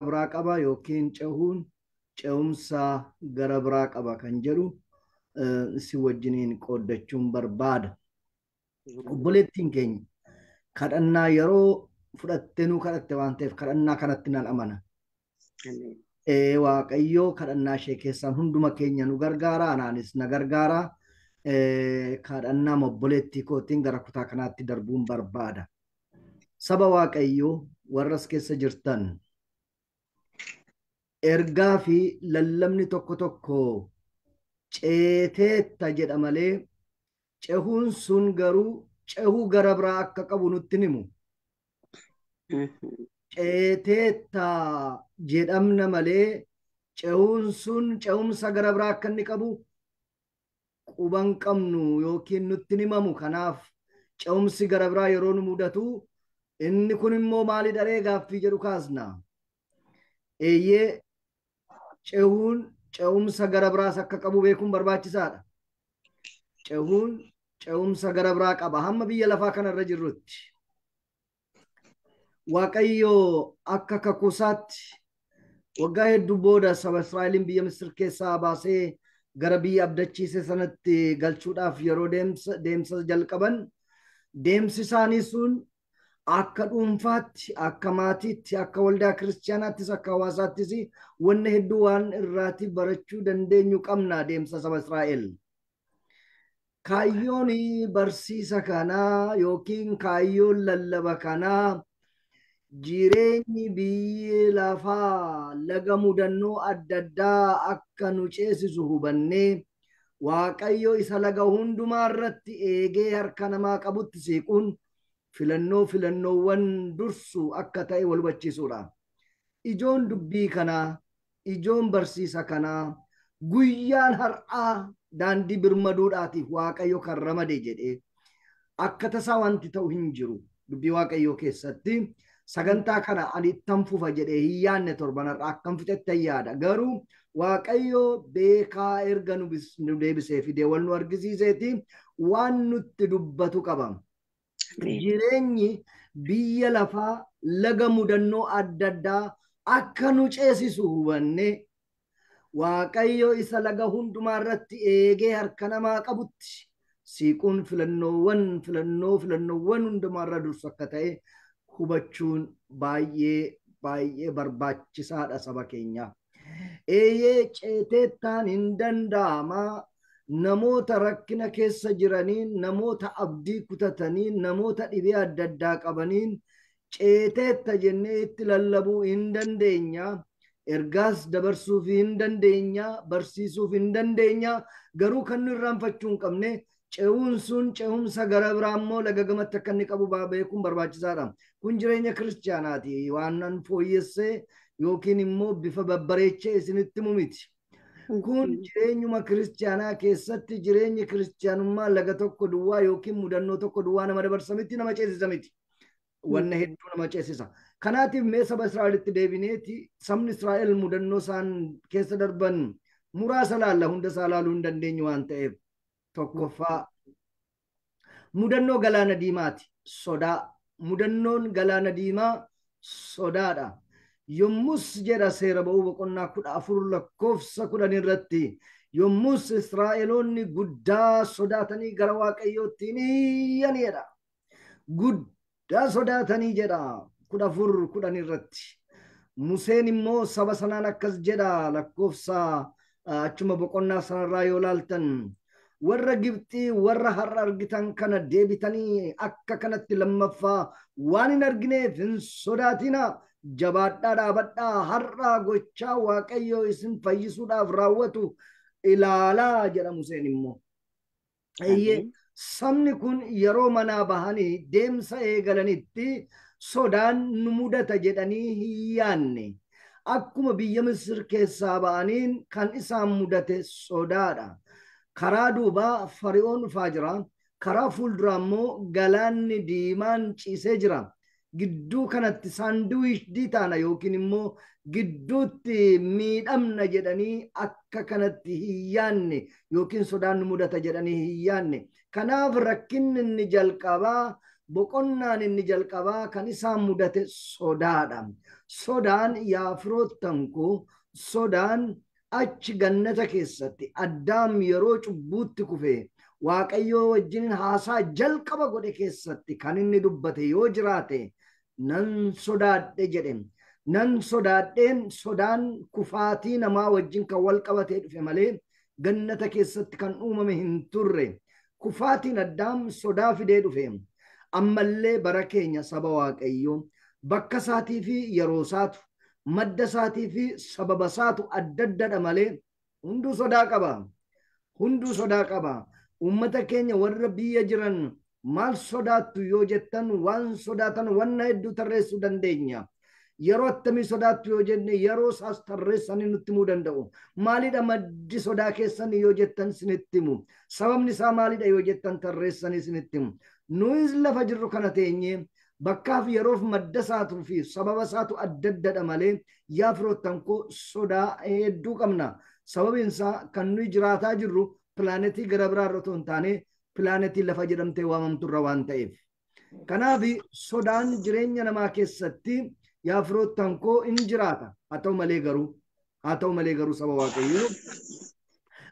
biraa qaba yookiin cehuun ce'umsa gara biraa qaba kan jedhu si wajjiniin qooddachuun barbaada. Obboleettiin keenya kadhannaa yeroo fudhattee nuu kadhatte waan ta'eef kadhannaa kanatti nan amana. Waaqayyoo kadhannaa ishee keessaan hunduma keenya nu gargaara, anaanis na gargaara. Kadhannaa obboleettii kootiin gara kutaa kanaatti darbuun barbaada. Saba Waaqayyoo warras keessa jirtan ergaa fi lallabni tokko tokko ceeteetta jedha malee cehuun sun garuu cehuu gara biraa akka qabu nutti himu. Ceeteetta jedhamna malee cehuun sun cehumsa gara biraa akka inni qabu quban qabnu yookiin nutti himamu. Kanaaf cehumsi gara biraa yeroo nu mudatu inni kun immoo maali dharee gaaffii jedhu kaasna. Eeyyee cehuun cehumsa gara biraas akka qabu beekuun barbaachisaadha. Cehuun cehumsa gara biraa qaba hamma biyya lafaa kanarra jirrutti. Waaqayyoo akka kakuusaatti waggaa hedduu booda saba Israa'eliin biyya Misir keessaa baasee gara biyya abdachiise sanatti galchuudhaaf yeroo deemsa jalqaban deemsi isaanii sun akka dhuunfaatti, akka maatiitti, akka waldaa kiristaanaattis, akka hawaasaattis wanna hedduu waan irraati barachuu dandeenyu qabna deemsa saba Israa'el. Kaayyoon barsiisa kanaa yookiin kaayyoon lallaba kanaa jireenyi biyyi lafaa laga mudannoo adda addaa akka nu ceesisu hubannee Waaqayyo isa laga hundumaa irratti eegee harka namaa qabutti siiquun filannoowwan dursu akka ta'e wal hubachiisuudha. Ijoon dubbii kanaa, ijoon barsiisa kanaa guyyaan har'aa daandii birmaduudhaatiif Waaqayyo kan ramade jedhee akka tasaa wanti ta'u hin jiru. Dubbii Waaqayyoo keessatti sagantaa kana ani ittan fufa jedhee hin yaadne torbanarraa akkam fixetti yaada. Garuu Waaqayyoo beekaa erga nu deebisee fidee wal nu argisiiseeti waan nutti dubbatu qaba. Jireenyi biyya lafaa laga mudannoo adda addaa akka nu ceesisu hubanne Waaqayyo isa laga hundumaa irratti eegee harka namaa qabutti siiquun filannoowwan hundumaarra dursu akka ta'e hubachuun baay'ee barbaachisaadha saba keenya. Eeyyee ceeteettaan hin danda'ama. Namoota rakkina keessa jiraniin, namoota abdii kutataniin, namoota dhibee adda addaa qabaniin ceeteetta jennee itti lallabuu hin dandeenya. Ergaas dabarsuuf hin dandeenya, barsiisuuf hin dandeenya. Garuu kan nu irraanfachuu hin qabne cehuun sun cehumsa gara biraa immoo laga gamatti akka inni qabu beekuun barbaachisaadha. Kun jireenya kiristaanaati. Waan nan fooyyessee yookiin immoo bifa babbareechee isinitti himu miti. Kun jireenyuma kiristaanaa keessatti jireenyi kiristaanummaa laga tokko duwwaa yookiin mudannoo tokko duwwaa nama dabarsa miti, nama ceesisa miti. Wanna hedduu nama ceesisa. Kanaatiif mee saba Israa'elitti deebineeti sabni Israa'el mudannoo isaan keessa darban muraasa laalla, hunda isaa laaluu hin dandeenyu waan ta'eef. Tokkoffaa mudannoo galaana diimaati. Sodaa. Mudannoon galaana diimaa sodaadha. Yommus jedha seera ba'uu boqonnaa 14:10 irratti yommus Israa'eloonni guddaa sodaatanii gara Waaqayyootti iyyanidha. Guddaa sodaatanii jedha 14:10 irratti. Museen immoo saba sanaan akkas jedha lakkoofsa achuma boqonnaa sanarraa yoo laaltan warra Gibxii warra har'a argitan kana deebitanii akka kanatti lammaffaa waan hin argineef hin sodaatina. Jabaadhaa dhaabadhaa har'a gochaa Waaqayyoo isin fayyisuudhaaf raawwatu ilaalaa jedha Museen immoo. Sabni kun yeroo manaa bahanii deemsa eegalanitti sodaan nu mudata jedhanii hin yaanne. Akkuma biyya Misir keessaa ba'aniin kan isaan mudate sodaadha. Karaa duubaa Fari'oon dhufaa jira. Karaa fuulduraa immoo galaanni diimaan ciisee jira. Gidduu kanatti saanduwiish taana yookiin immoo gidduutti miidhamna jedhanii akka kanatti hin yaanne yookiin sodaan nu mudata jedhanii hin yaanne. Kanaaf rakkinni inni jalqabaa boqonnaan inni jalqabaa kan isaan mudate sodaadha. Sodaan yaa firoottan koo sodaan achi gannata keessatti Addaam yeroo cubbuutti kufee Waaqayyoo wajjin haasaa jalqaba godhe keessatti kan inni dubbate yoo jiraate nan sodaadhe jedhe. Nan sodaadheen sodaan kufaatii namaa wajjin kan wal qabatee dhufe malee gannata keessatti kan uumame hin turre. Kufaatiin Addaam sodaa fidee dhufe. Ammallee bara keenya saba Waaqayyoo bakka isaatii fi yeroo isaatu madda isaatii fi sababa isaatu adda addadha malee hunduu sodaa qaba. Hunduu sodaa qaba. Uummata keenya warra biyya jiran maal sodaattu yoo jettan waan sodaatan wanna hedduu tarreessuu dandeenya. Yeroo attamii sodaattu yoo jenne yeroo isaas tarreessanii nutti himuu danda'u. Maalidha maddi sodaa keessan yoo jettan isinitti himu. Sababni isaa maalidha yoo jettan tarreessanii isinitti himu. Nuyis lafa jirru kana teenyee bakkaaf yeroof madda isaatuu fi sababa isaatu adda addadha malee yaa firoottan koo sodaa hedduu qabna. Sababiin isaa kan nuyi jiraataa jirru pilaanetii gara biraa irra otoo hin taane pilaanetii lafa jedhamtee waamamturra waan ta'eef. Kanaaf sodaan jireenya namaa keessatti yaa firoottan koo in jiraata. Haa ta'u malee garuu saba Waaqayyoo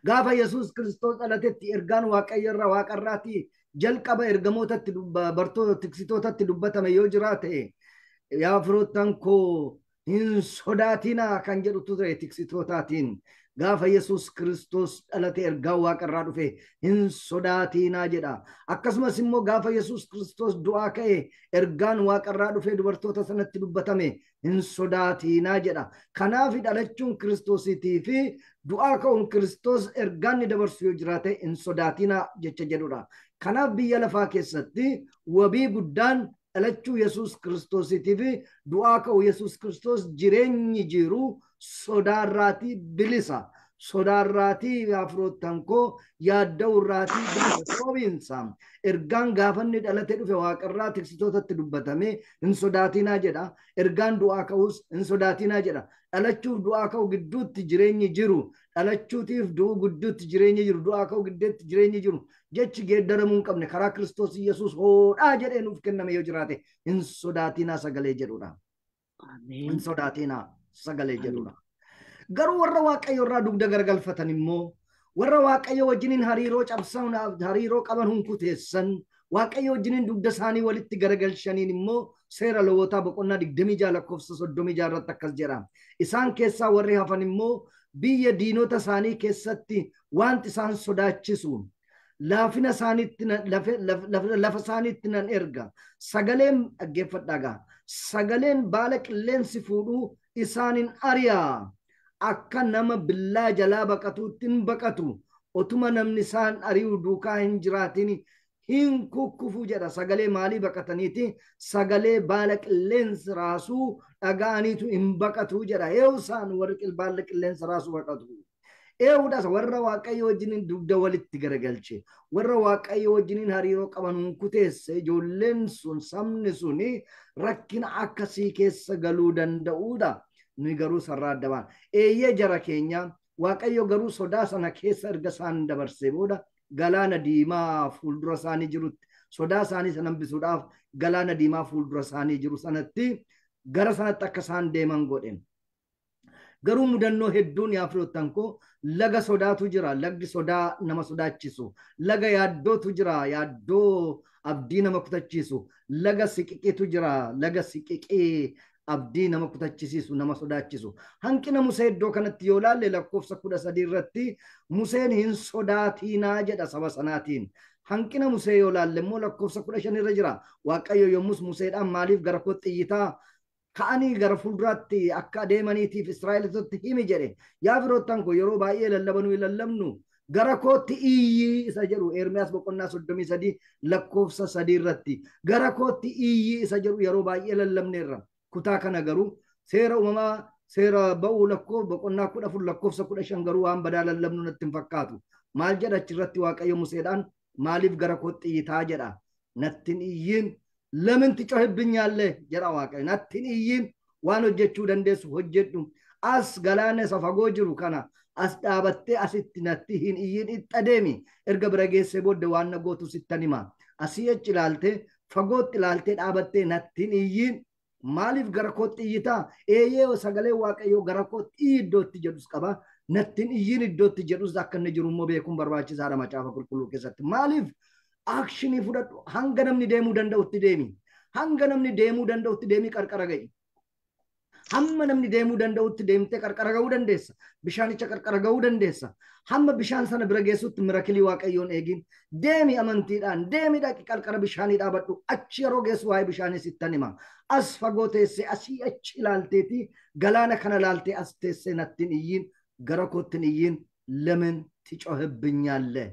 gaafa Yesuus Kiristoos dhalatetti ergaan Waaqayyoo waaqarraatii jalqaba ergamootatti bartoota tiksitootatti dubbatame yoo jiraate yaa firoottan koo hin sodaatinaa kan jedhutu ture tiksitootaatiin. Gaafa Yesuus Kiristoos dhalate ergaa waaqarraa dhufe hin sodaatinaa jedha. Akkasumas immoo gaafa Yesuus Kiristoos du'aa ka'e ergaan waaqarraa dhufe dubartoota sanatti dubbatame hin sodaatinaa jedha. Kanaaf dhalachuun Kiristoosiitii fi du'aa ka'uun Kiristoos ergaan ni dabarsu yoo jiraate hin sodaatinaa jecha jedhudha. Kanaaf biyya lafaa keessatti wabii guddaan dhalachuu Yesuus Kiristoosiitii fi du'aa ka'u Yesuus Kiristoos jireenyi jiru sodaarraatii bilisa. Sodaarraatii yaa firoottan koo yaadda'urraatii bilisa. Sababiinsa ergaan gaafanni dhalate dhufe waaqarraa tiksitootatti dubbatame hin sodaatinaa jedha. Ergaan du'aa ka'us hin sodaatinaa jedha. Dhalachuuf du'aa ka'u gidduutti jireenyi jiru. Dhalachuutiif du'u gidduutti jireenyi jiru. Du'aa ka'u gidduutti jireenyi jiru. Jechi geeddaramuu hin qabne karaa Kiristoos Yesuus hoodhaa jedhee nuuf kenname yoo jiraate hin sodaatinaa sagalee jedhudha. Hin sodaatinaa sagalee jedhudha. Garuu warra Waaqayyo irraa dugda garagalfatan immoo warra Waaqayyo wajjiniin hariiroo cabsan hariiroo qaban hunkuteessan Waaqayyo wajjiniin dugda isaanii walitti garagalchaniin immoo seera Lewwotaa boqonnaa 26 lakkoofsa 36 irratti akkas jedha. Isaan keessaa warri hafan immoo biyya diinota isaanii keessatti wanti isaan sodaachisu laafina isaaniitti lafa isaaniitti nan erga. Sagaleen dhaggeeffadhaa. Sagaleen baala qilleensi fuudhuu isaanin ari'a. Akka nama billaa jalaa baqatuutti hin baqatu. Otuma namni isaan ari'u duukaa hin jiraatin hin kukkufu jedha. Sagalee maalii baqataniiti? Sagalee baala qilleensi raasuu dhaga'aniitu hin baqatu jedha. Eewu isaan warri baala qilleensi raasuu baqatu. Eewudhaas warra Waaqayyo wajjiniin dugda walitti garagalche. Warra Waaqayyo wajjiniin hariiroo qaban hunkuteesse ijoolleen sun sabni suni rakkina akkasii keessa galuu danda'uudha. Nuyi garuu sarara adda baana. Eeyyee jara keenya Waaqayyo garuu sodaa sana keessa erga isaan dabarsee booda galaana diimaa fuuldura isaanii jirutti sodaa isaanii sana hambisuudhaaf galaana diimaa fuuldura isaanii jiru sanatti gara sanatti akka isaan deeman godhe. Garuu mudannoo hedduun yaa firoottan koo laga sodaatu jira. Lagdi sodaa nama sodaachisu. Laga yaaddootu jira. Yaaddoo abdii nama kutachiisu. Laga siqiqiitu jira. Laga siqiqii abdii nama kutachisiisu nama sodaachisu. Hanqina Musee iddoo kanatti yoo laalle lakkoofsa 13 irratti Museen hin sodaatinaa jedha saba sanaatiin. Hanqina Musee yoo laalle immoo lakkoofsa 15 irra jira. Waaqayyo yommus Museedhaan maaliif gara kootti iyyitaa ka'anii gara fuulduraatti akka adeemaniitiif Israa'elootatti himi jedhe. Yaa firoottan koo yeroo baay'ee lallabanuu lallabnu gara kootti iyyi isa jedhu Ermiyaas boqonnaa 33 lakkoofsa 3 irratti gara kootti iyyi isa jedhu yeroo baay'ee lallabneerra. Kutaa kana garuu seera uumamaa seera ba'uu boqonnaa 14 lakkoofsa 15 garuu waan badaa lallabnu natti hin fakkaatu. Maal jedha achirratti Waaqayyo Museedhaan maaliif gara kootti iyyitaa jedha. Nattin iyyiin ለምን ትጮህብኛለህ jedha Waaqayyo. Nattin iyyiin waan hojjechuu dandeessu hojjedhu. As galaana isa fagoo jiru kana as dhaabattee asitti natti hin iyyiin itti adeemi. Erga bira geessee booddee waan na gootu sittan hima. Asii achi ilaalte fagootti ilaaltee dhaabattee nattiin iyyiin maaliif gara kootti iyyitaa eeyyee sagalee waaqayyoo gara kootti iddootti jedhus qaba nattiin iyyiin iddootti jedhus akka inni jiru immoo beekuun barbaachisaadha macaafa qulqulluu keessatti maaliif akshinii fudhadhu hanga namni deemuu danda'utti deemi hanga namni deemuu danda'utti deemi qarqara ga'i hamma namni deemuu danda'utti deemtee qarqara ga'uu dandeessa bishaanicha qarqara ga'uu dandeessa hamma bishaan sana bira geessutti mirakilii waaqayyoon eegin deemi amantiidhaan deemi dhaqi qarqara bishaanii dhaabadhu achi yeroo geessu waa'ee bishaanii sittan hima as fagoo teessee asii achi ilaalteeti galaana kana ilaaltee as teessee nattiin iyyiin gara koottin iyyiin ለምን ትጮህብኛለህ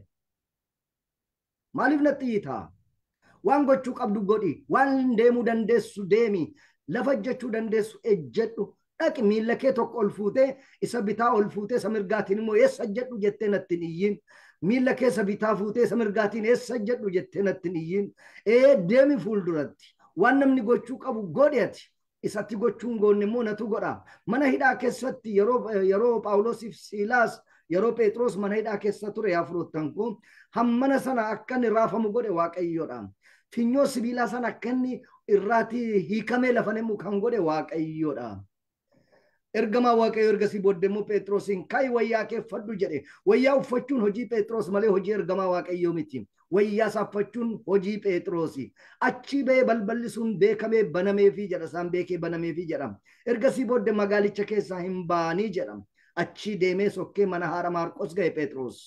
maaliif natti iyyitaa waan gochuu qabdu godhi waan deemuu dandeessu deemi lafa ejjechuu dandeessu ejjedhu dhaqi miilla kee tokko ol fuutee isa bitaa ol fuutee isa mirgaatiin immoo eessa jedhu jettee nattiin iyyiin miilla kee isa bitaa fuutee isa mirgaatiin eessa jedhu jettee nattiin iyyiin deemi fuulduratti waan namni gochuu qabu godhi ati isatti gochuun goonne immoo natu godha mana hidhaa keessatti yeroo Phaawulosiif Siilaas yeroo Phexros mana hidhaa keessa ture yaa firoottan koo hammana sana akka inni raafamu godhe waaqayyoodha finyoo sibiilaa sana akka inni irraati hiikamee lafanemu kan godhe waaqayyoodha ergamaa waaqayyo ergasii booddee immoo Phexrosiin kai wayyaa kee uffadhu jedhe wayyaa uffachuun hojii Phexros malee hojii ergamaa waaqayyoo miti wayyaa saaffachuun hojii Phexrosi achi bee balballi sun beekamee banameefii jedha isaan beekee banameefii jedhama ergasii booddee magaalicha keessaa hin baanii jedhama achi deemee sokkee mana haadha Maarqos ga'e Phexros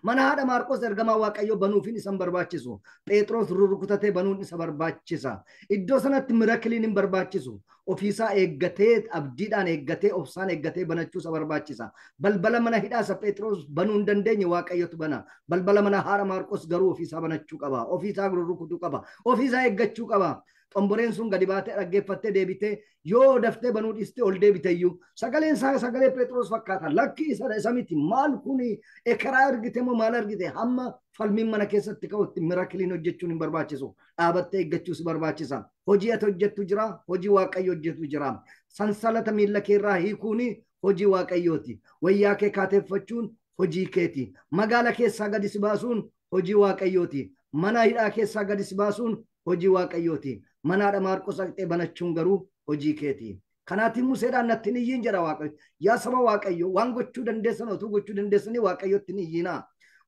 mana haadha Maarqos ergamaa waaqayyo banuufin isan barbaachisu Phexros rurukutatee banuun isa barbaachisa iddoo sanatti mirakiliin hin barbaachisu ofiisaa eeggatee abdiidhaan eeggatee obsaan eeggatee banachuu isa barbaachisa balbala mana hidhaa isa Phexros banuu hin dandeenye waaqayyotu bana balbala mana haadha Maarqos garuu ofiisaa banachuu qaba ofiisaa rurukutuu qaba ofiisaa eeggachuu qaba xomboreen sun gadi baatee dhaggeeffattee deebitee yoo daftee banuu dhiistee ol deebite iyyuu sagaleen isaa sagalee Phexros fakkaata lakki isa miti maal kuni ekeraa argite moo maal argite hamma falmiin mana keessatti ka'utti mirakiliin hojjechuun hin barbaachisu dhaabattee eeggachuus barbaachisa hojii ati hojjettu jira hojii waaqayyo hojjetu jira sansalata miilla keerraa hiikuuni hojii waaqayyooti wayyaa kee kaateeffachuun hojii keeti magaala keessaa gadi si baasuun hojii waaqayyooti mana hidhaa keessaa gadi si baasuun hojii waaqayyooti mana haadha Maarqos dhaqxee banachuun garuu hojii keeti kanaatiin Museedhaan nattiin iyyiin jedha waaqayyo yaa saba waaqayyo waan gochuu dandeessan otuu gochuu dandeessanii waaqayyotti hin iyyinaa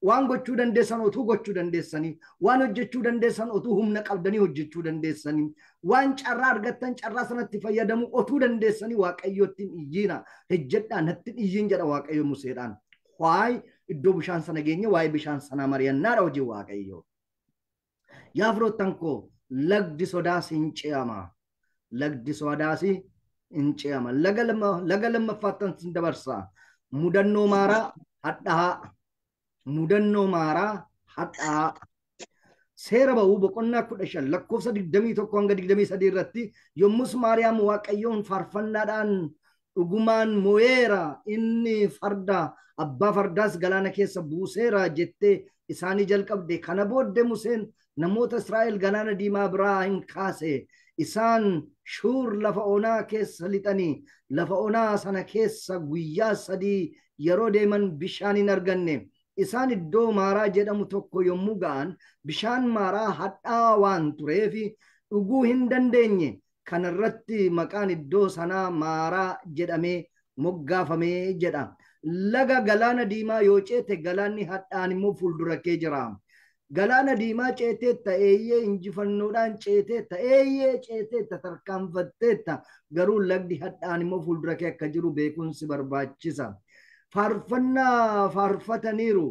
waan gochuu dandeessan otuu gochuu dandeessanii waan hojjechuu dandeessan otuu humna qabdanii hojjechuu dandeessanii waan carraa argattan carraa sanatti fayyadamuu otuu dandeessanii waaqayyotti hin iyyinaa hejjedhaa nattiin iyyiin jedha waaqayyo Museedhaan waa'ee iddoo bishaan sana geenye waa'ee bishaan sana mari'annaadha hojii waaqayyo yaa firoottan koo lagdi sodaas hin ce'ama lagdi sodaas hin ce'ama laga lammaffaattan sin dabarsa mudannoo maaraa hadhaa seera ba'uu boqonnaa 15 lakkoofsa 21 hanga 23 irratti yommus Maariyaam waaqayyoon faarfannaadhaan dhugumaan mo'eera inni farda abbaa fardaas galaana keessa buuseera jettee isaanii jalqabde kana booddee Museen namoota Israa'el galaana diimaa biraa hin kaase isaan Shuur lafa onaa keessa lixanii lafa onaa sana keessa guyyaa 3 yeroo deeman bishaan hin arganne isaan iddoo maaraa jedhamu tokko yommuu ga'an bishaan maaraa hadhaa waan tureef dhuguu hin dandeenye kanarratti maqaan iddoo sanaa maaraa jedhamee moggaafamee jedha laga galaana diimaa yoo ceete galaanni hadhaan immoo fuuldura kee jira galaana diimaa ceeteetta eeyyee injifannoodhaan ceeteetta eeyyee ceeteetta tarkaanfatteetta garuu lagdi hadhaan immoo fuuldura kee akka jiru beekumsi barbaachisa faarfannaa faarfataniiru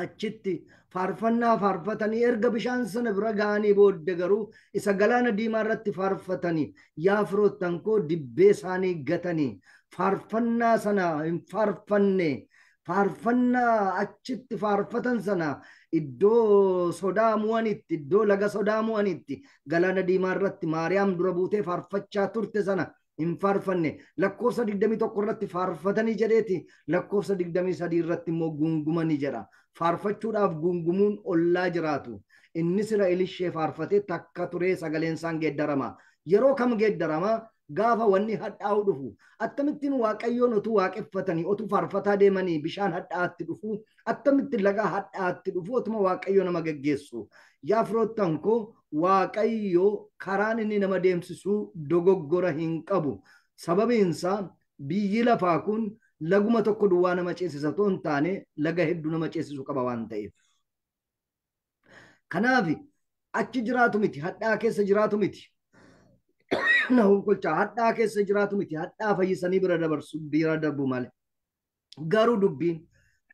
achitti faarfannaa faarfatanii erga bishaan sana bira ga'anii booddee garuu isa galaana diimaa irratti faarfatanii yaa firoottan koo dibbee isaanii gatanii faarfannaa sana hin faarfanne faarfannaa achitti faarfatan sana iddoo sodaa mu'anitti iddoo laga sodaa mu'anitti galaana diimaa irratti Maariyaam dura buutee faarfachaa turte sana hin faarfanne lakkoofsa 21 irratti faarfatanii jedheeti lakkoofsa 23 irratti immoo gungumanii jedha faarfachuudhaaf gungumuun ollaa jiraatu inni Israa'el ishee faarfatee takka turee sagaleen isaan geeddarama yeroo kam geeddarama gaafa wanni hadhaa'u dhufu akkamittiin waaqayyoon otuu waaqeffatanii otuu faarfataa deemanii bishaan hadhaa'atti dhufu akkamittiin laga hadhaa'atti dhufu otuma waaqayyo nama geggeessu yaa firoottan koo waaqayyo karaan inni nama deemsisuu dogoggora hin qabu sababiinsaa biyyi lafaa kun laguma tokko duwwaa nama ceesisa otoo hin taane laga hedduu nama ceesisuu qaba waan ta'eef kanaaf achi jiraatu miti hadhaa keessa jiraatu miti na honkolcha hadhaa keessa jiraatu miti hadhaa fayyisanii bira darbu malee garuu dubbiin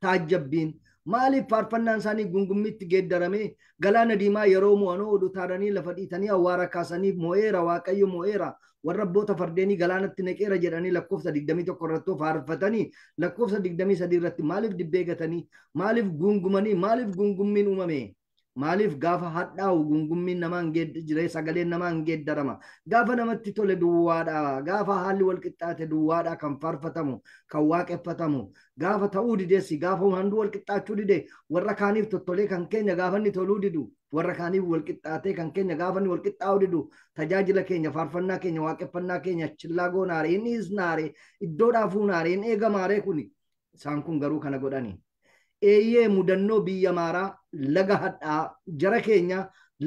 taajjabbiin maaliif faarfannaan isaanii gungummitti geeddarame galaana diimaa yeroo mo'anoo oduu taaranii lafa dhiitanii awwaara kaasanii mo'eera waaqayyo mo'eera warra abboota fardeenii galaanatti naqeera jedhanii lakkoofsa 21 irratti faarfatanii lakkoofsa 23 irratti maaliif dibbee gatanii maaliif gungumanii maaliif gungummiin uumame maaliif gaafa hadhaa'u gungummiin namaan jiree sagaleen namaan geeddarama gaafa namatti tole duwwaadha gaafa haalli wal qixxaate duwwaadha kan faarfatamu kan waaqeffatamu gaafa ta'uu dideessi gaafa hunduu wal qixxaachuu dide warra kaaniif tottolee kan keenya gaafa inni toluu didu warra kaaniif wal qixxaatee kan keenya gaafa inni wal qixxaa'uu didu tajaajila keenya faarfannaa keenya waaqeffannaa keenya chillaa goonaare inni isnaare iddoodhaafuu naare inni eegamaare kuni isaan kun garuu kana godhanii eeyyee mudannoo biyya maaraa laga hadhaa jara keenya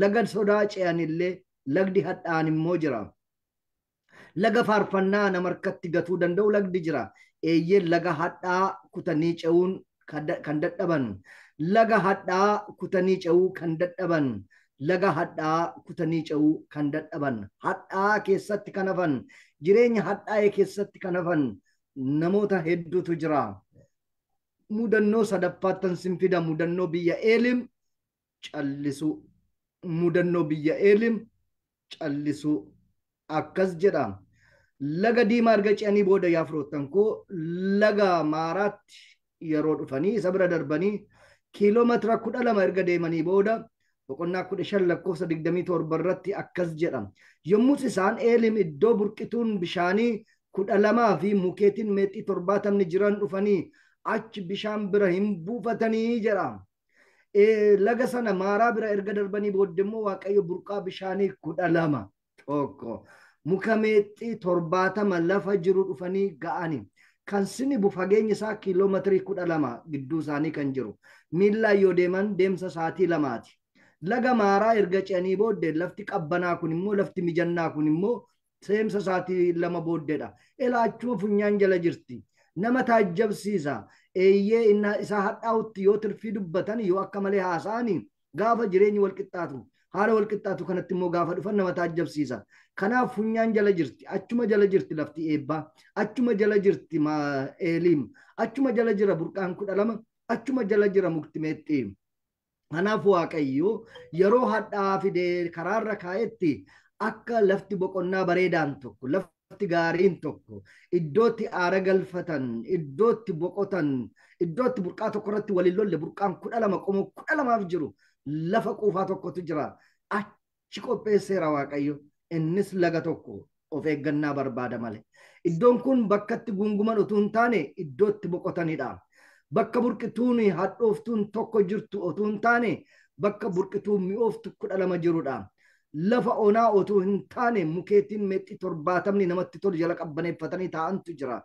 laga sodaa ce'anillee lagdi hadhaan immoo jira laga faarfannaa nama harkatti gatuu danda'u lagdi jira eeyyee laga hadhaa kutanii ce'uun kan dadhaban laga hadhaa kutanii ce'uu kan dadhaban laga hadhaa kutanii ce'uu kan dadhaban hadhaa keessatti kan hafan jireenya hadhaa'ee keessatti kan hafan namoota hedduutu jira mudannoo sadaffaattan sinfida mudannoo biyya eelim callisu mudannoo biyya eelim callisu akkas jedha laga diimaa erga ce'anii booda yaa firoottan koo laga maaraatti yeroo dhufanii isa bira darbanii kiiloomeetira 12 erga deemanii booda boqonnaa 15 lakkoofsa 27 irratti akkas jedha yommus isaan eelim iddoo burqituun bishaanii 12 fi mukeetiin meexxii 70 jiran dhufanii achi bishaan bira hin buufatanii jedha laga sana maaraa bira erga darbanii booddee immoo waaqayyo burqaa bishaanii 12 tokko muka meexxii 70 lafa jiru dhufanii ga'anii kan sinibu fageenyi isaa kiiloomeetirii 12 gidduu isaanii kan jiru miillaan yoo deeman deemsa sa'aatii 2ti laga maaraa erga ce'anii booddee lafti qabbanaa kun immoo lafti mijannaa kun immoo deemsa sa'aatii 2 booddeedha ilaachuma funyaan jala jirti nama taajjabsiisa eeyyee isaa hadhaa'utti yoo tirfii dubbatan yoo akka malee haasa'anii gaafa jireenyi wal qixxaatu haala wal qixxaatu kanatti immoo gaafa dhufan nama taajjabsiisa kanaaf funyaan jala jirti achuma jala jirti lafti eebbaa achuma jala jirti eeliim achuma jala jira burqaan 12 achuma jala jira mukti meexxii kanaaf waaqayyo yeroo hadhaa fidee karaarra kaa'etti akka lafti boqonnaa bareedaan tokko lafti gaariin tokko iddootti aara galfatan iddootti boqotan iddootti burqaa tokko irratti waliin lolle burqaan 12 qomoo 12 jiru lafa quufaa tokkotu jira achi qopheesseera waaqayyo innis laga tokko of eeggannaa barbaada malee iddoon kun bakkatti gunguman utuu hin taane iddootti boqotanidha bakka burqituun hadhooftuun tokko jirtu utuu hin taane bakka burqituun mi'ooftu 12 jirudha lafa onaa utuu hin taane mukeetiin meexxii 70 namatti tolu jala qabbaneeffatanii taa'antu jira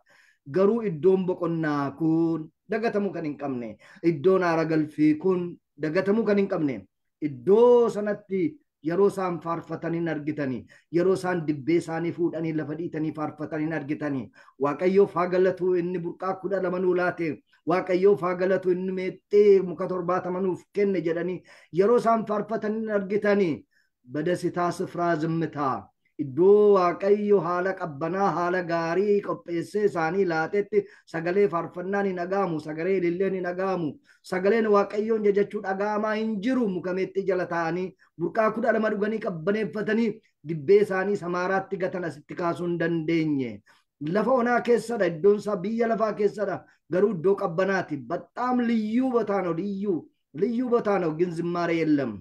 garuu iddoon boqonnaa kun dagatamuu kan hin qabne iddoon aara galfii kun dagatamuu kan hin qabne iddoo sanatti yeroo isaan faarfatanii argitanii yeroo isaan dibbee isaanii fuudhanii lafa dhiitanii faarfatanii argitanii waaqayyoof haa galatu inni burqaa 12 nuu laate waaqayyoof haa galatu inni meexxii muka 70 nuuf kenne jedhanii yeroo isaan faarfatanii argitanii badasitaa sifraa zimmitaa iddoo waaqayyo haala qabbanaa haala gaarii qopheessee isaanii laatetti sagalee faarfannaan hin dhagaamu sagalee ililleen hin dhagaamu sagaleen waaqayyoon jajachuu dhagaamaa hin jiru muka meexxii jala taa'anii burqaa 12 dhuganii qabbaneeffatanii dibbee isaanii samaaraatti gatan asitti kaasuu hin dandeenye lafa onaa keessadha iddoon isaa biyya lafaa keessadha garuu iddoo qabbanaati በጣም ልዩ ቦታ ነው ልዩ ቦታ ነው ግን ዝማሬ የለም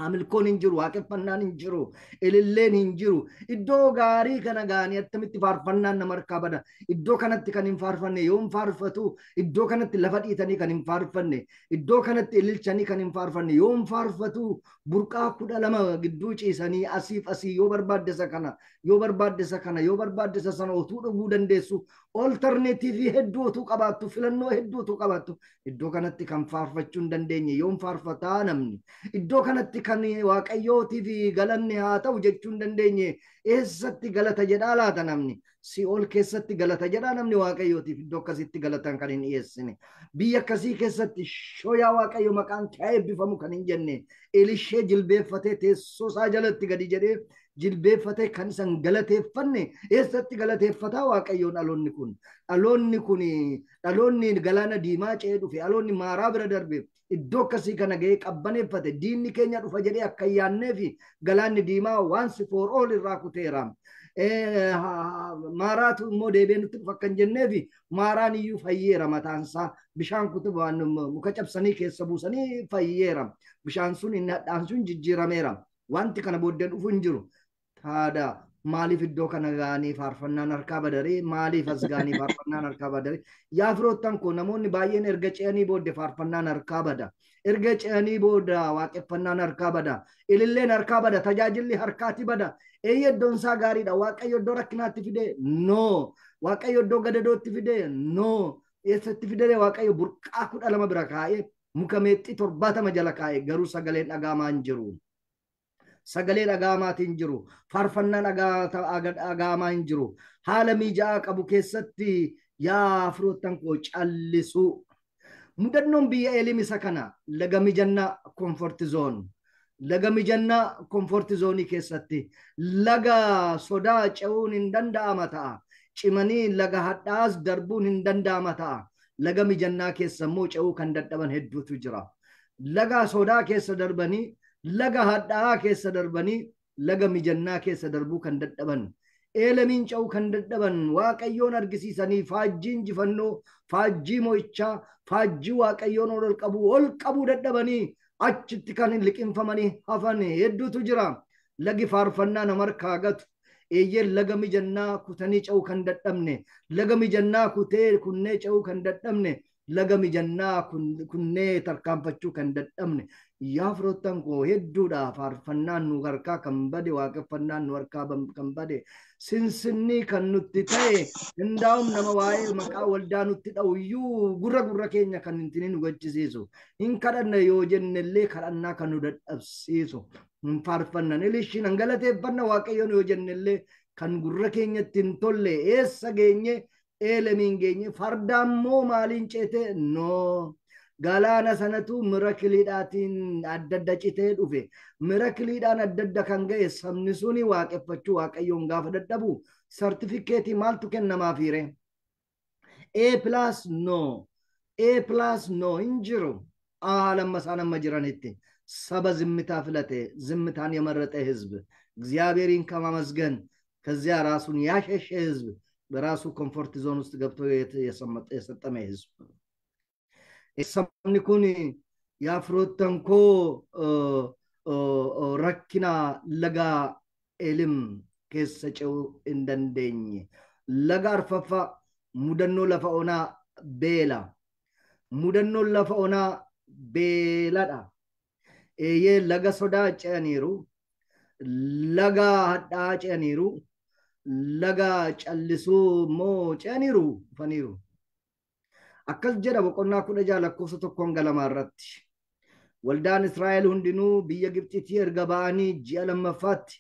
Amilkoon hin jiru, waaqeffannaan hin jiru, ililleen hin jiru. Iddoo gaarii kana gaanii attamitti faarfannaan nama harkaa bada. Iddoo kanatti kan hin faarfanne yoo hin faarfatu, iddoo kanatti lafa dhiitanii kan hin faarfanne, iddoo kanatti ililchanii kan hin faarfanne yoo hin faarfatu, burqaa 12 gidduu ciisanii asiif asii yoo barbaaddesa kana, yoo barbaaddesa kana, yoo barbaaddesa sana otuu dhuguu dandeessu, olterneetiivii hedduutu qabaattu, filannoo hedduutu qabaattu. Iddoo kanatti kan faarfachuu hin dandeenye yoo hin faarfataa namni. Iddoo kanatti kan waaqayyootiif galanni haa ta'u jechuu hin dandeenye eessatti galata jedhaa laata namni? Si'ool keessatti galata jedhaa namni waaqayyootiif iddoo akkasitti galatan kan hin dhiyeessine. Biyya akkasii keessatti shoyaa waaqayyo maqaan kee eebbifamu kan hin jenne Elishee jilbeeffatee teessoo isaa jalatti gadi jedhee jilbeeffatee kan isan galateeffanne eessatti galateeffataa waaqayyoon dhaloonni kun? Dhaloonni galaana diimaa ce'ee dhufe, dhaloonni maaraa bira darbe iddoo akkasii kana ga'ee qabbaneeffate diinni keenya dhufa jedhee akka yaannee fi galaanni diimaa once for all irraa kuteera. Maaraatu immoo deebi'ee nutti dhufa kan jennee fi maaraan iyyuu fayyeera mataansaa bishaan kutubaan muka cabsanii keessa buusanii fayyeera. Bishaan sun inni hadhaan sun jijjiirameera. Wanti kana booddeen dhufu hin jiru. Taada maaliif iddoo kana gaanii faarfannaan harkaa badaree? Maaliif as gaanii faarfannaan harkaa badaree? Yaa firoottan koo namoonni baay'een erga ce'anii booddee faarfannaan harkaa bada. Erga ce'anii booda waaqeffannaan harkaa bada. Ililleen harkaa bada. Tajaajilli harkaati bada. Eeyyee iddoon isaa gaariidha. Waaqayyo iddoo rakkinaatti fide? No. Waaqayyo iddoo gadadootti fide? No. Eessatti fide waaqayyo burqaa 12 bira kaa'ee muka meexxii 70 jala kaa'ee garuu sagaleen dhagaamaa hin jiru. Sagalee dhagaamaatiin jiru, faarfannaan dhagaamaa hin jiru. Haala mijaa'aa qabu keessatti yaa firoottan koo callisu. Mudannoon biyya Eeliim isa kana laga mijannaa comfort zone. Laga mijannaa comfort zone keessatti laga sodaa ce'uun hin danda'ama ta'a. Cimanii laga hadhaas darbuun hin danda'ama ta'a. Laga mijannaa keessa immoo ce'uu kan dadhaban hedduutu jira. Laga sodaa keessa darbanii laga hadhaa keessa darbanii laga mijannaa keessa darbuu kan dadhaban Eeliimiin ce'uu kan dadhaban waaqayyoon argisiisanii faajjii injifannoo faajjii mo'ichaa faajjii waaqayyoon ol qabuu dadhabanii achitti kan liqinfamanii hafan hedduutu jira. Lagi faarfannaa nama harkaa gatu eeyyeen laga mijannaa kutanii ce'uu kan dadhabne laga mijannaa kutee kunnee ce'uu kan dadhabne laga mijannaa kunnee tarkaanfachuu kan dadhabne. Yaa firoottan koo hedduudha faarfannaan nu harkaa kan bade waaqeffannaan nu harkaa kan bade sinsinnii kan nutti ta'e hundaa'um nama waa'ee maqaa waldaa nutti dha'u iyyuu gurra keenya kan hin nu gachisiisu hin kadhanna yoo jennellee kadhannaa kan nu dadhabsiisu hin faarfannan ilishiin hangalateeffanna waaqayyoon yoo jennellee kan gurra keenyatti hin tolle eessa geenye Eeliimiin geenye fardaammoo maaliin ceete no. Galaana sanatu mirakiliidhaatiin adda adda citee dhufe. Mirakiliidhaan adda adda kan ga'e sabni suni waaqeffachuu waaqayyoon gaafa dadhabu sartifikeetii maaltu kennamaaf hire? A+ no. A+ no hin jiru. Lammasaan amma jiranitti saba ዝምታ ፍለቴ ዝምታን የመረጠ ህዝብ እግዚአብሔርን ከማመስገን ከዚያ ራሱን ያሸሸ ህዝብ በራሱ ኮምፎርት ዞን ውስጥ ገብቶ የሰጠመ ህዝብ sabni kun yaa firoottan koo rakkina laga Eeliim keessa ce'uu hin dandeenye. Laga arfaffaa mudannoo lafa onaa beela. Mudannoon lafa onaa beeladha. Eeyyee laga sodaa ce'aniiru, laga hadhaa ce'aniiru, laga callisuu immoo ce'aniiru dhufaniiru. Akkas jedha boqonnaa 16 lakkoofsa 1 irratti. Waldaan Israa'el hundinuu biyya Gibxiitii erga ba'anii ji'a lammaffaatti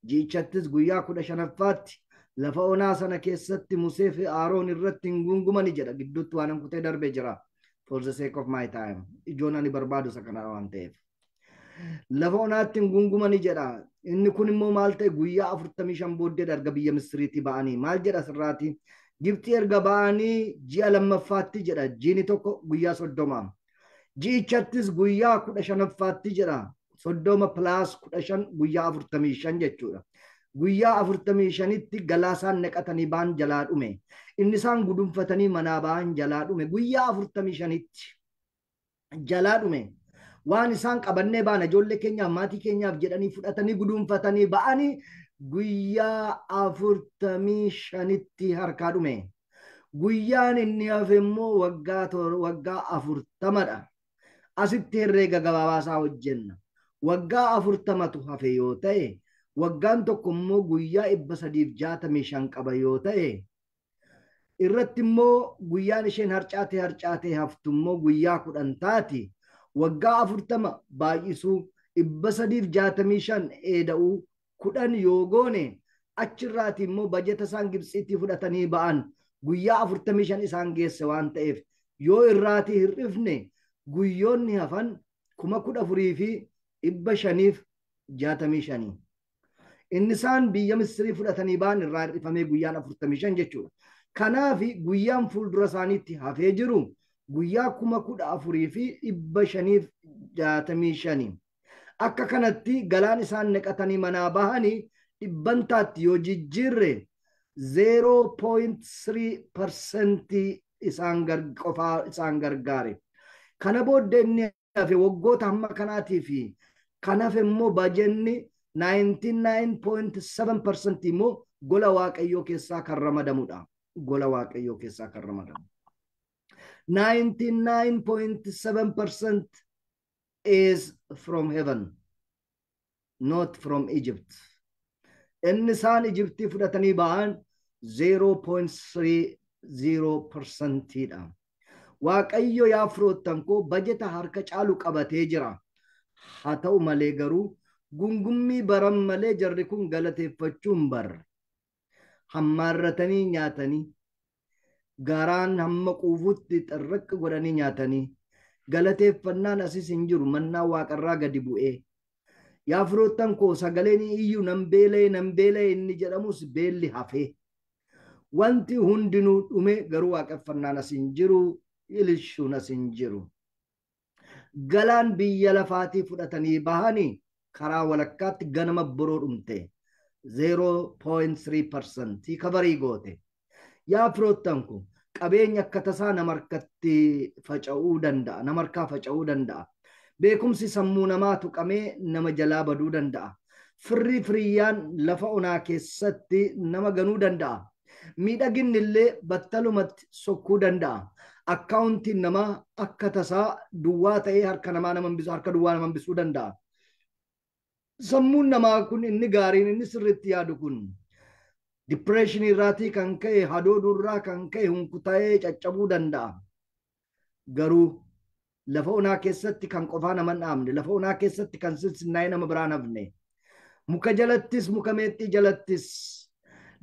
ji'ichattis guyyaa 15ffaatti lafa onaa sana keessatti Musee fi Aaroon irratti hin gungumani jedha. Gidduutti waan kutee darbee jira. For the sake of my time. Ijoon ani barbaadu isa kana waan ta'eef. Lafa onaatti hin gungumani jedha. Inni kun immoo maal ta'e guyyaa 45 booddee erga biyya Misiriitii ba'anii maal jedha sirraati? Gibxii erga ba'anii ji'a lammaffaatti jedha. Jiini tokko guyyaa 30. Ji'ichattis guyyaa 15ffaatti jedha. 30 plus 15 guyyaa 45 jechuudha. Guyyaa 45tti galaasaan naqatanii ba'an jalaa dhume. Inni isaan gudunfatanii manaa ba'an jalaa dhume. Guyyaa 45tti jalaa dhume. waan isaan qabannee baana ijoollee keenyaaf maatii keenyaaf jedhanii fudhatanii guduunfatanii ba'anii guyyaa 45 harkaa dhume. Guyyaan inni hafe immoo waggaa 40dha. Asitti herreega gabaabaasaa hojjenna. Waggaa 40tu hafe yoo ta'e waggaan tokko immoo guyyaa 365 qaba yoo ta'e irratti immoo guyyaan isheen harcaatee haftu immoo guyyaa 10 taati. Waggaa 40 baay'isuu 365 eeda'uu 10 yoo goone achirraati immoo bajeta isaan Gibxiitti fudhatanii ba'an guyyaa 45 isaan geesse waan ta'eef yoo irraati hir'ifne guyyoonni hafan 1465. Inni isaan biyya Misrii fudhatanii ba'an irraa hir'ifamee guyyaan 45 jechuudha. Kanaaf guyyaan fuuldura isaaniitti hafee jiru guyyaa 14,565. Akka kanatti galaan isaan neqatanii manaa bahanii dhibbantaatti yoo jijjiirre 0.3% qofaa isaan gargaare. Kana booddee inni hafe waggoota hamma kanaatii fi kan hafe immoo bajenni 99.7% immoo gola waaqayyoo keessaa kan ramadamudha. Gola waaqayyoo keessaa kan ramadamu. 99.7% is from heaven, not from Egypt. Inni isaan Egyptii fudhatanii ba'an 0.30%dha. Waaqayyo yaa firoottan koo bajeta harka caalu qabatee jira. Haa ta'u malee garuu gungummii baran malee jarri kun galateeffachuun barre. Hammaarratanii nyaatanii garaan hamma quufutti xarraqqa godhanii nyaatanii galateeffannaan asis hin jiru mannaa waaqarraa gadi bu'ee. Yaa firoottan koo sagaleen iyyuu nan beela'e inni jedhamus beelli hafee. Wanti hundinuu dhume garuu waaqeffannaan as hin jiru, ililchuun as hin jiru. Galaan biyya lafaatii fudhatanii bahanii karaa walakkaatti ganama boroo dhumte. 0.3% kabarii goote. Yaa firoottan koo qabeenya akka tasaa nama harkatti faca'uu danda'a, nama harkaa faca'uu danda'a. Beekumsi sammuu namaa tuqamee nama jalaa baduu danda'a. Firiyyaan lafa onaa keessatti nama ganuu danda'a. Miidhaginni illee battalumatti sokkuu danda'a. Akkaawuntiin namaa akka tasaa duwwaa ta'ee harka duwwaa nama hambisuu danda'a. Sammuun namaa kun inni gaariin inni sirriitti yaadu kun dipireeshinii irraatii kan ka'e hadooduu irraa kan ka'e hunkutaa'ee caccabuu danda'a. Garuu lafa onaa keessatti kan qofaa nama hin dhaabne, lafa onaa keessatti kan silsinnaa'ee nama biraan hafne, muka jalattis muka meexxii jalattis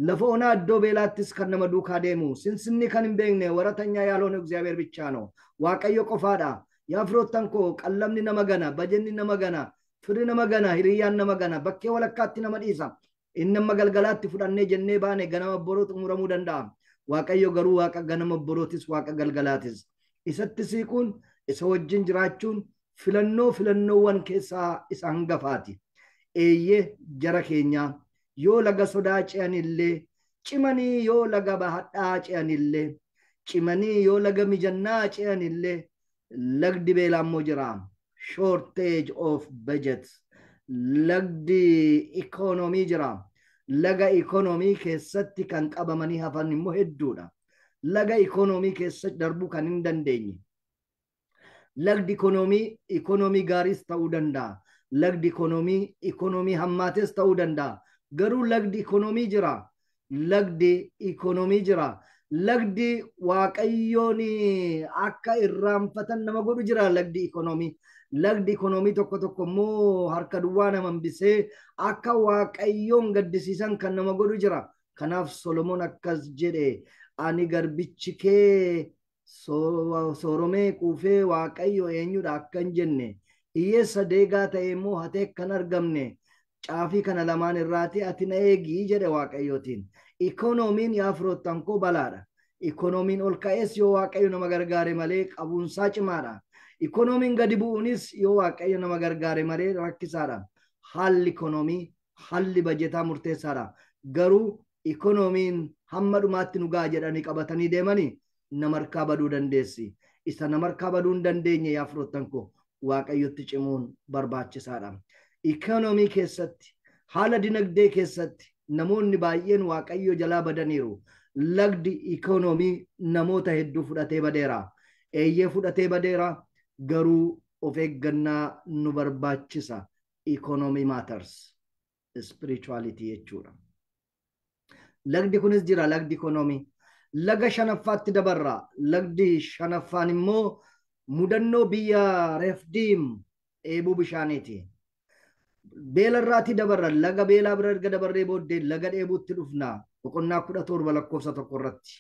lafa onaa iddoo beelaattis kan nama duukaa deemu, sinsinni kan hin beekne waratanyaa yaaloon እግዚአብሔር ብቻ ነው. Waaqayyo qofaadha. Yaa firoottan koo qallamni nama gana, bajenni nama gana, firri nama gana, hiriyyaan nama gana, bakkee walakkaatti nama dhiisa. Inni amma galgalaatti fudhannee jennee baane ganama boroo xumuramuu danda'a. Waaqayyo garuu waaqa ganama borootis waaqa galgalaatis. Isatti siiquun isa wajjin jiraachuun filannoowwan keessaa isa hangafaati. Eeyyee jara keenyaa yoo laga sodaa ce'anillee, cimanii yoo laga bahadhaa ce'anillee, cimanii yoo laga mijannaa ce'anillee, lagdi beelaa immoo jira. Shortage of budget. Lagdi ikoonoomii jira. Laga ikoonoomii keessatti kan qabamanii hafan immoo hedduudha. Laga ikoonoomii keessatti darbuu kan hin dandeenye. Lagdi ikoonoomii gaariis ta'uu danda'a. Lagdi ikoonoomii hammaates ta'uu danda'a. Garuu lagdi ikoonoomii jira. Lagdi ikoonoomii jira. Lagdi waaqayyoon akka irraanfatan nama godhu jira lagdi ikoonoomii. Lagdi ikoonoomii tokko immoo harka duwwaa nama hambisee akka waaqayyoon gaddisiisan kan nama godhu jira. Kanaaf Solomoon akkas jedhe, ani garbichi kee sooromee quufee waaqayyo eenyudha akka hin jenne, hiyyeessa deegaa ta'e immoo hatee kan argamne, caafii kana lamaan irraati ati na eegii jedhe waaqayyootiin. Ikoonomiin yaa firoottan koo balaadha. Ikoonomiin ol ka'es yoo waaqayyo nama gargaare malee qabuunsaa cimaadha. Ikoonomiin gadi bu'uunis yoo waaqayyo nama gargaare malee rakkisaadha. Haalli ikoonomii, haalli bajetaa murteessaadha. Garuu ikoonomiin hamma dhumaatti nu ga'a jedhanii qabatanii deemanii nama harkaa baduu dandeessi. Isa nama harkaa baduu hin dandeenye yaa firoottan koo waaqayyotti cimuun barbaachisaadha. Ikoonoomii keessatti haala dinagdee keessatti namoonni baay'een waaqayyo jalaa badaniiru. Lagdi ikoonoomii namoota hedduu fudhatee badeera. Eeyyee fudhatee badeera, garuu of eeggannaa nu barbaachisa. Economy matters. Spirituality jechuudha. Lagdi kunis jira, lagdi economy. Laga shanaffaatti dabarra. Lagdi shanaffaan immoo mudannoo biyya Refdiim eebuu bishaaniiti. Beelarraatti dabarra. Laga beelaa bira erga dabarree booddee laga dheebuutti dhufna. Boqonnaa 17 lakkoofsa 1 irratti.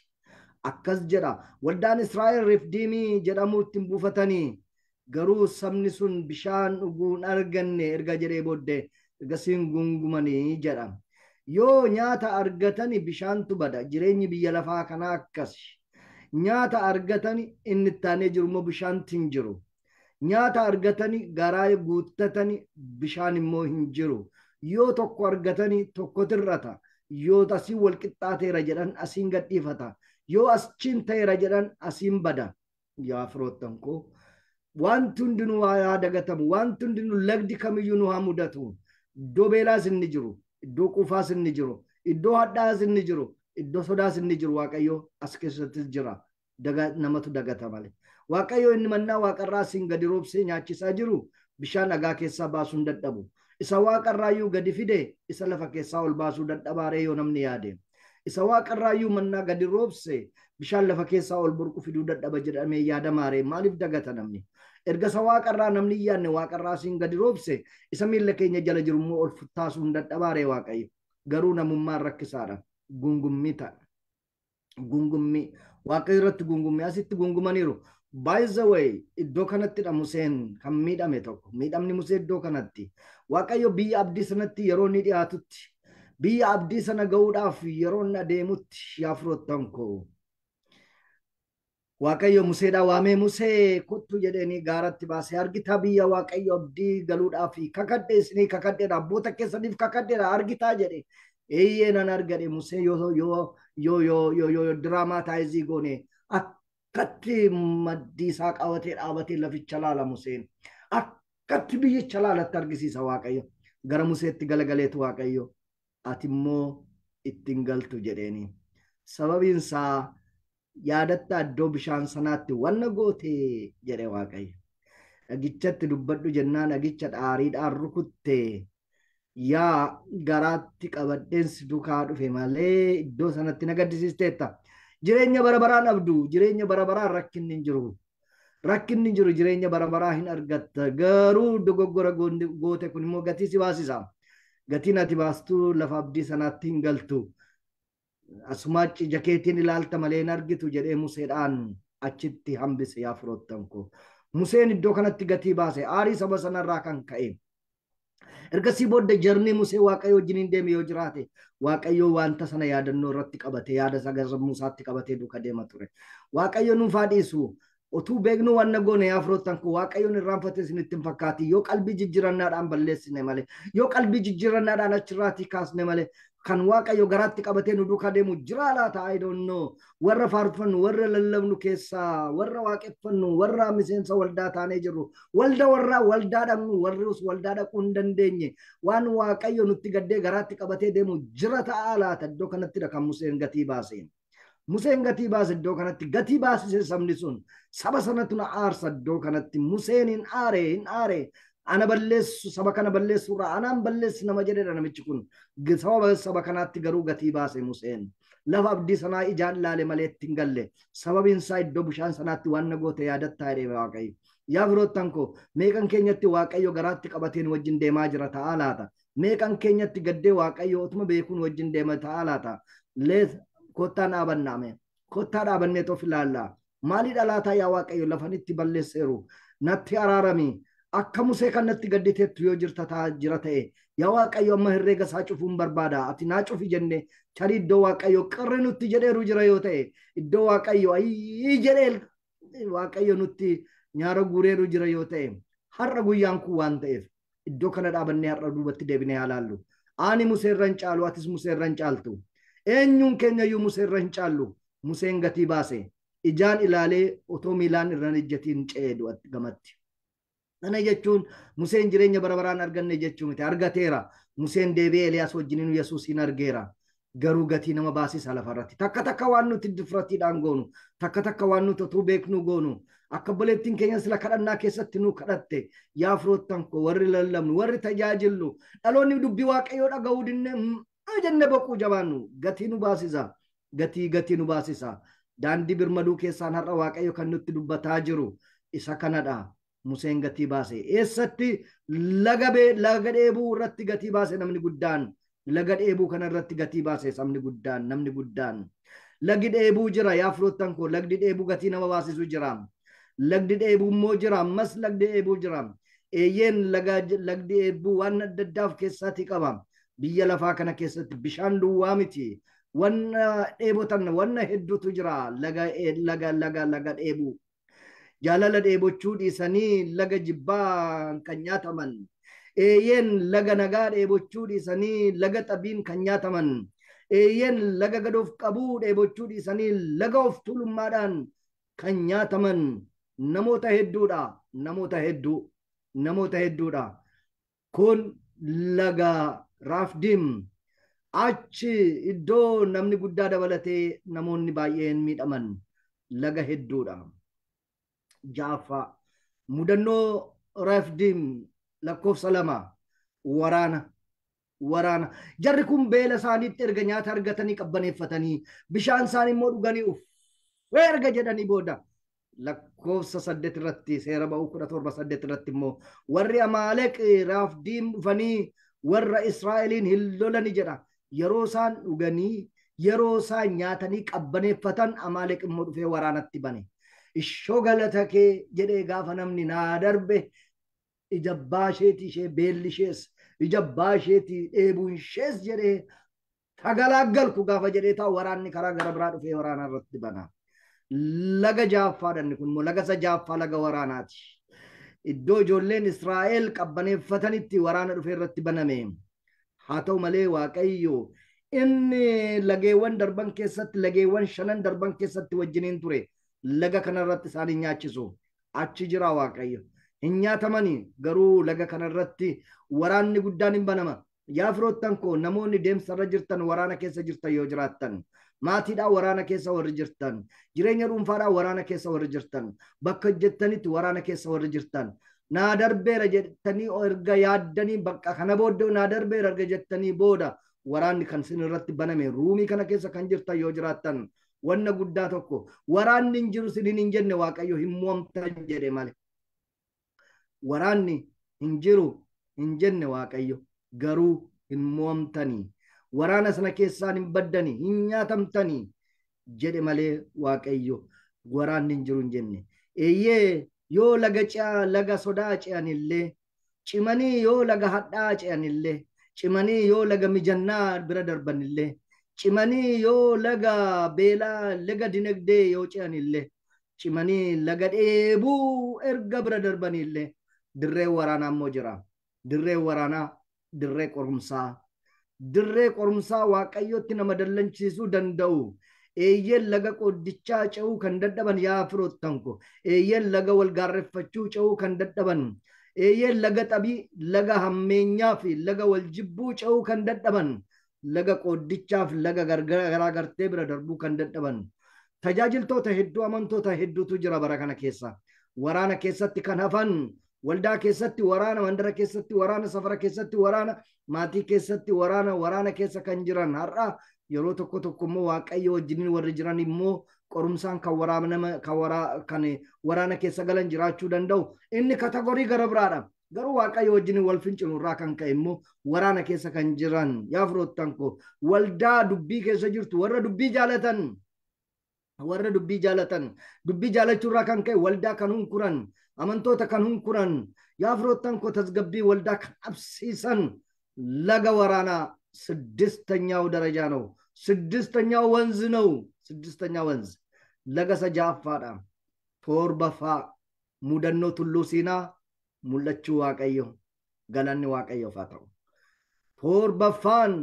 Akkas jedha. Waldaan Israa'el Refdiimii jedhamuutti hin buufatanii. Garuu sabni sun bishaan dhuguun arganne erga jedhee booddee ergasiin gungumanii jedha. Yoo nyaata argatani bishaantu bada. Jireenyi biyya lafaa kanaa akkas. Nyaata argatani inni taanee jiru immoo bishaanti hin jiru. Nyaata argatani garaa guuttatani bishaan immoo hin jiru. Yoo tokko argatani tokko tirrata. Yoo asiin wal qixxaateera jedhan asiin gadhiifata. Yoo achiin ta'eera jedhan asiin bada. Yaa firoottan koo. Wanti hundinuu haa dagatamu. Wanti hundinuu lagdi kamiyyuu nu haa mudatu. Iddoo beelaas inni jiru. Iddoo quufaas inni jiru. Iddoo hadhaas inni jiru. Iddoo sodaas inni jiru. Waaqayyo as keessattis jira. Namatu dagata malee. Waaqayyo inni mannaa waaqarraa siin gadi roobsee nyaachisaa jiru bishaan dhagaa keessaa baasuu hin dadhabu. Isa waaqarraayyuu gadi fide isa lafa keessaa ol baasuu dadhabaaree yoo namni yaade. Isa waaqarraayyuu mannaa gadi roobse bishaan lafa keessaa ol burqu fiduu dadhaba jedhamee yaadamaaree maaliif dagata namni? Erga isa waaqarraa namni yaadne waaqarraa siin gadi roobse isa miilla keenya jala jiru immoo ol futtaasuu hin dadhabaaree waaqayyo. Garuu namummaan rakkisaadha. Gungummii ta'a. Gungummii. Waaqayyo irratti gungummii asitti gungumaniiru. By the way, iddoo kanattidha Museen kan miidhame tokko. Miidhamni Musee iddoo kanatti. Waaqayyo biyya abdii sanatti yeroo inni dhiyaatutti. Biyya abdii sana ga'uudhaaf yeroo inni adeemutti yaa firoottan koo. Waaqayyo Museedhaa waamee Musee kottu jedhanii gaaratti baasee argitaa biyya Waaqayyo abdii galuudhaaf kakadhee isinii kakadheedha abboota keessaniif kakadheedha argitaa jedhe. Eeyyee nan argade Musee yoo diraamaa taayizii goone akkatti maddii isaa qabatee dhaabatee laficha laala Museen. Akkatti biyyicha laalatti argisiisa Waaqayyo. Gara Museetti galagaleetu Waaqayyo. Ati immoo ittiin galtu jedheeni. Sababiin isaa yaadatta iddoo bishaan sanaatti wanna goote jedhe Waaqayyo. Dhagichatti dubbadhu jennaan dhagicha dhaariidhaan rukutte. Yaa garaatti qabadheen si duukaa dhufe malee iddoo sanatti na gaddisiisteetta. Jireenya bara baraan abdu, jireenya bara baraan rakkinni hin jiru. Rakkinni hin jiru jireenya bara baraa hin argatta. Garuu dogoggora goote kun immoo gatii si baasisa. Gatiin ati baastuu lafa abdii sanaatti hin galtu. Asumaachi jakeetiin ilaalta malee hin argitu jedhee Museedhaan achitti hambise yaa firoottan koo. Museen iddoo kanatti gatii baase aarii saba sanarraa kan ka'e. Ergasii booda jarni Musee Waaqayyo wajjin deeme yoo jiraate Waaqayyo wanta sana yaadannoo irratti qabate yaada sagarra Musaatti qabatee duuka deema ture. Waaqayyo nuuf haa dhiisu. Otuu beeknu wanna goone yaa firoottan koo Waaqayyoon irraanfatee isinitti hin fakkaati yoo qalbii jijjiirannaadhaan balleessine malee yoo qalbii jijjiirannaadhaan achirraatii kaasne malee kan Waaqayyo garaatti qabatee nu duukaa deemu jira laata I don't know. Warra faarfannu warra lallabnu keessaa warra waaqeffannu warra miseensa waldaa taanee jirru waldaa dhaqnu warri waldaa dhaquu hin dandeenye waan Waaqayyo nutti gaddee garaatti qabatee deemu jira ta'a laata iddoo kanattidha kan Museen gatii baaseen. Museen gatii baase iddoo kanatti gatii baasise sabni sun saba sanatu na aarsa iddoo kanatti Museen hin aare ana balleessu saba kana balleessu irraa anaan balleessi nama jedhedha namichi kun sababa saba kanaatti garuu gatii baase Museen lafa abdii sanaa ijaan ilaale malee ittiin galle sababiin isaa iddoo bishaan sanaatti waan na goote yaadattaa jedhee Waaqayyo. Yaa firoottan koo meeqan keenyatti Waaqayyo garaatti qabateen wajjin deemaa jira ta'aa laata? Meeqan keenyatti gaddee Waaqayyo otuma beekuun wajjin deema ta'aa laata? Kottaa dhaabannaame. Kottaa dhaabannee toof ilaallaa. Maalii dhalaataa yaa Waaqayyo lafanitti balleesseeru natti araarami. Akka Musee kanatti gadditeettu yoo jira ta'e yaa Waaqayyo amma herreega isaa cufuun barbaada. Ati naa cufi jenne tarii iddoo Waaqayyo qarri nutti jedheeru jira yoo ta'e iddoo Waaqayyo ayii jedhee Waaqayyo nutti nyaara guureeru jira yoo ta'e har'a guyyaan kun waan ta'eef iddoo kana dhaabannee har'a duubatti deebinee haa laallu. Ani Musee irra hin caalu atis Musee irra hin caaltu. Eenyuun keenyayyuu Musee irra hin caallu. Museen gatii baase ijaan ilaalee otoo miilaan irra ejjatiin ce'ee du'atti gamatti. Kana jechuun Museen jireenya bara baraan arganne jechuu miti. Argateera. Museen deebi'ee Eeliyaas wajjiniin Yesuusin argeera. Garuu gatii nama baasisa lafarratti. Takka takka waan nuti difratiidhaan goonu. Takka takka waan nuti utuu beeknu goonu. Akka obboleettiin keenya sila kadhannaa keessatti nu kadhatte. Yaa firoottan koo warri lallabnu warri tajaajillu dhaloonni dubbii waaqayyoo dhaga'uu jenne boquu jabaannu. Gatii nu baasisa. Gatii nu baasisa. Daandii birmaduu keessaan har'a waaqayyo kan nutti dubbataa jiru isa kanadha. Museen gatii baase. Eessatti laga dheebuu irratti gatii baase namni guddaan. Laga dheebuu kana irratti gatii baase namni guddaan. Lagi dheebuu jira yaa firoottan koo. Lagdi dheebuu gatii nama baasisu jira. Lagdi dheebuu immoo jira. Ammas lagdi dheebuu jira. Eeyyeen lagdi dheebuu waan adda addaa of keessatti qaba. Biyya lafaa kana keessatti bishaan duwwaa miti. Wanna dheebotan wanna hedduutu jira. Laga dheebuu. Jaalala dheebochuu dhiisanii laga jibbaa kan nyaataman. Eeyyeen laga nagaa dheebochuu dhiisanii laga xabiin kan nyaataman. Eeyyeen laga gadoof qabuu dheebochuu dhiisanii laga of tuulummaadhaan kan nyaataman namoota hedduudha. Namoota hedduudha. Kun laga Raafdiim. Achi iddoo namni guddaa dabalatee namoonni baay'een miidhaman laga hedduudha. Jaafa mudannoo Raafdiim lakkoofsa 2 waraana jarri kun beela isaaniitti erga nyaata argatanii qabbaneeffatanii bishaan isaanii immoo dhuganii erga jedhanii booda lakkoofsa 8 irratti seera ba'uu 17 irratti immoo warri Amaaleq Raafdiim dhufanii warra Israa'eliin hin lolani jedha. Yeroo isaan dhuganii yeroo isaan nyaatanii qabbaneeffatan Amaaleq immoo dhufee waraanatti bane. Ishoo galata kee jedhee gaafa namni naa darbe ija baasheetii ishee beelli ishees ija baasheetii dheebuun ishees jedhee tagalaggalku gaafa jedhee taa'u waraanni karaa gara biraa dhufee waraana irratti bana. Laga jaaffaadhaan kun immoo laga isa jaaffaa laga waraanaati. Iddoo ijoolleen Israa'el qabbaneeffatanitti waraana dhufee irratti baname. Haa ta'u malee Waaqayyo inni lageewwan darban keessatti lageewwan 5 darban keessatti wajjiniin ture. Laga kanarratti isaan hin nyaachisu. Achi jira Waaqayyo. Hin nyaatamanii garuu laga kanarratti waraanni guddaan hin banama. Yaa firoottan koo namoonni deemsarra jirtan waraana keessa jirtan yoo jiraattan maatiidhaan waraana keessa warri jirtan jireenya dhuunfaadhaan waraana keessa warri jirtan bakka hojjettanitti waraana keessa warri jirtan naa darbeera jettanii erga yaaddanii bakka kana booddee naa darbeera erga jettanii booda waraanni kan isin irratti baname ruumii kana keessa kan jirtan yoo jiraattan wanna guddaa tokko waraanni hin jiru isiniin hin jenne Waaqayyo hin mo'amtan jedhe malee. Waraanni hin jiru hin jenne Waaqayyo garuu hin mo'amtanii waraana sana keessaan hin baddanii hin nyaatamtanii jedhe malee Waaqayyo waraanni hin jiru hin jenne. Eeyyee yoo laga sodaa ce'anillee cimanii yoo laga hadhaa ce'anillee cimanii yoo laga mijannaa bira darbanillee cimanii yoo laga beelaa laga dinagdee yoo ce'anillee cimanii laga dheebuu erga bira darbanillee dirree waraanaa immoo jira. Dirree waraanaa dirree qorumsaa Waaqayyotti nama dallanchiisuu danda'u. Eeyyeen laga qoddichaa ce'uu kan dadhaban yaa firoottan ko eeyyeen laga walgaarreffachuu ce'uu kan dadhaban eeyyeen laga xabii laga hammeenyaa fi laga waljibbuu ce'uu kan dadhaban laga qoddichaaf laga garaa gartee bira darbuu kan dadhaban tajaajiltoota hedduu amantoota hedduutu jira bara kana keessa. Waraana keessatti kan hafan waldaa keessatti waraana mandara keessatti waraana safara keessatti waraana maatii keessatti waraana keessa kan jiran har'a yeroo tokko immoo Waaqayyo wajjiniin warri jiran immoo qorumsaan kan waraana keessa galan jiraachuu danda'u. Inni kategorii gara biraadha. Garuu Waaqayyo wajjiniin wal fincilu irraa kan ka'e immoo waraana keessa kan jiran yaa firoottan koo waldaa dubbii keessa jirtu warra dubbii jaalatan dubbii jaalachuu irraa kan ka'e waldaa kan hunkuran amantoota kan hunkuran yaa firoottan koo tasgabbii waldaa kan dhabsiisan laga waraanaa 6ኛው ደረጃ ነው። 6ኛው ወንዝ ነው። 6ኛው ወንዝ laga sajaffaadha. Torbaffaa mudannoo tulluu siinaa mul'achuu Waaqayyo galanni Waaqayyoof haa ta'u. Torbaffaan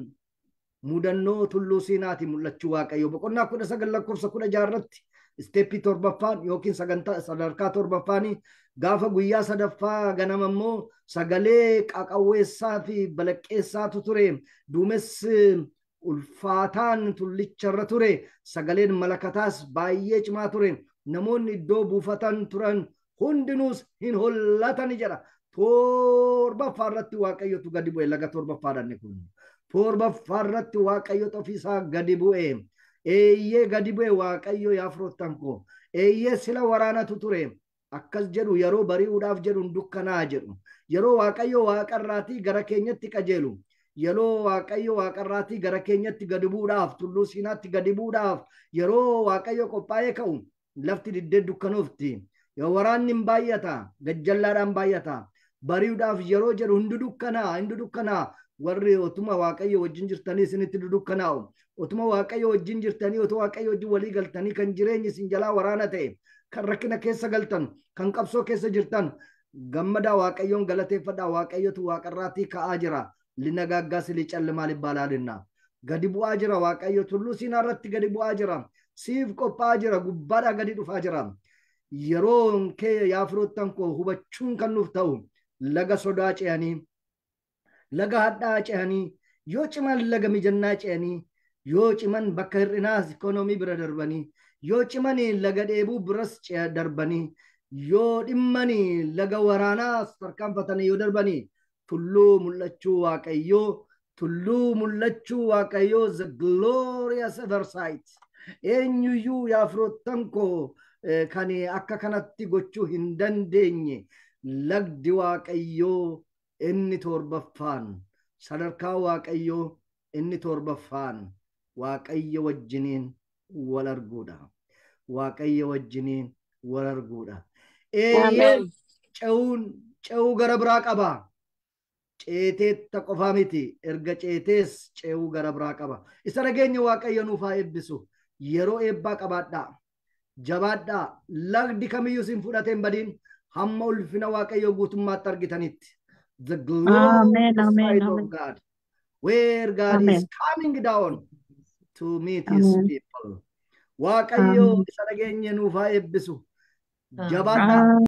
mudannoo tulluu siinaati mul'achuu Waaqayyo boqonnaa 19 lakkoofsa 16 irratti isteeppii torbaffaan yookiin sadarkaa torbaffaanii Gaafa guyyaa sadaffaa ganama immoo sagalee qaqawweessaa fi balaqqeessaatu ture. Duumessi ulfaataan tullicharra ture. Sagaleen malakataas baay'ee cimaa ture. Namoonni iddoo buufatan turan hundinuus hin hollatani jedha. Torbaffaa irratti waaqayyotu gadi bu'e. Laga torbaffaadhaan kun. Torbaffaa irratti waaqayyotu ofiisaa gadi bu'e. Eeyyee gadi bu'e waaqayyo yaa firoottan koo. Eeyyee sila waraanatu ture. Akkas jedhu yeroo bari'uudhaaf jedhu dukkanaa jedhu. Yeroo waaqayyo waaqarraatii gara keenyatti qajeelu. Yeroo waaqayyo waaqarraatii gara keenyatti gadi bu'uudhaaf tulluu siinaatti gadi bu'uudhaaf yeroo waaqayyo qophaa'ee ka'u lafti diddee dukkanoofti. Yoo waraanni hin baay'ata gajjallaadhaan baay'ata. Bari'uudhaaf yeroo jedhu hundi dukkanaa warri otuma waaqayyo wajjin jirtanii isinitti dudukkanaa'u. Otuma waaqayyo wajjin jirtanii otoo waaqayyo wajjin walii galtanii kan jireenyi isin jalaa waraana ta'e kan rakkina keessa galtan kan qabsoo keessa jirtan gammadaa waaqayyoon galateeffadhaa. Waaqayyotu waaqarraatii ka'aa jira. Linagaaggaa silii callimaa libbaalaalinna gadi bu'aa jira. Waaqayyo tulluu siinaa irratti gadi bu'aa jira. Siif qophaa'aa jira. Gubbaadhaa gadi dhufaa jira. Yeroo kee yaa firoottan koo hubachuun kan nuuf ta'u laga sodaa ce'anii laga hadhaa ce'anii yoo ciman laga mijannaa ce'anii yoo ciman bakka hir'inaas ikoonoomii bira darbanii yoo cimanii laga dheebuu biras darbanii yoo dhimmanii laga waraanaas tarkaanfatanii yoo darbanii tulluu mul'achuu waaqayyoo the glorious Eversight eenyuyyuu yaa firoottan koo kan akka kanatti gochuu hin dandeenye lagdi waaqayyoo inni torbaffaan sadarkaa waaqayyoo inni torbaffaan waaqayyo wajjiniin wal arguudha. Waaqayyo wajjiniin wal arguudha. Eeyyee ce'uu gara biraa qaba. Ceeteetta qofaa miti. Erga ceetees ce'uu gara biraa qaba. Isa nageenya waaqayyo nuuf haa eebbisu. Yeroo eebbaa qabaadhaa. Jabaadhaa. Lagdi kamiyyuu sin fudhateen badiin hamma ulfina waaqayyo guutummaatti argitanitti. The glorious side of God, where God is coming down to meet his people. Waaqayyo isa nageenya nuuf haa eebbisu. Jabaadhaa.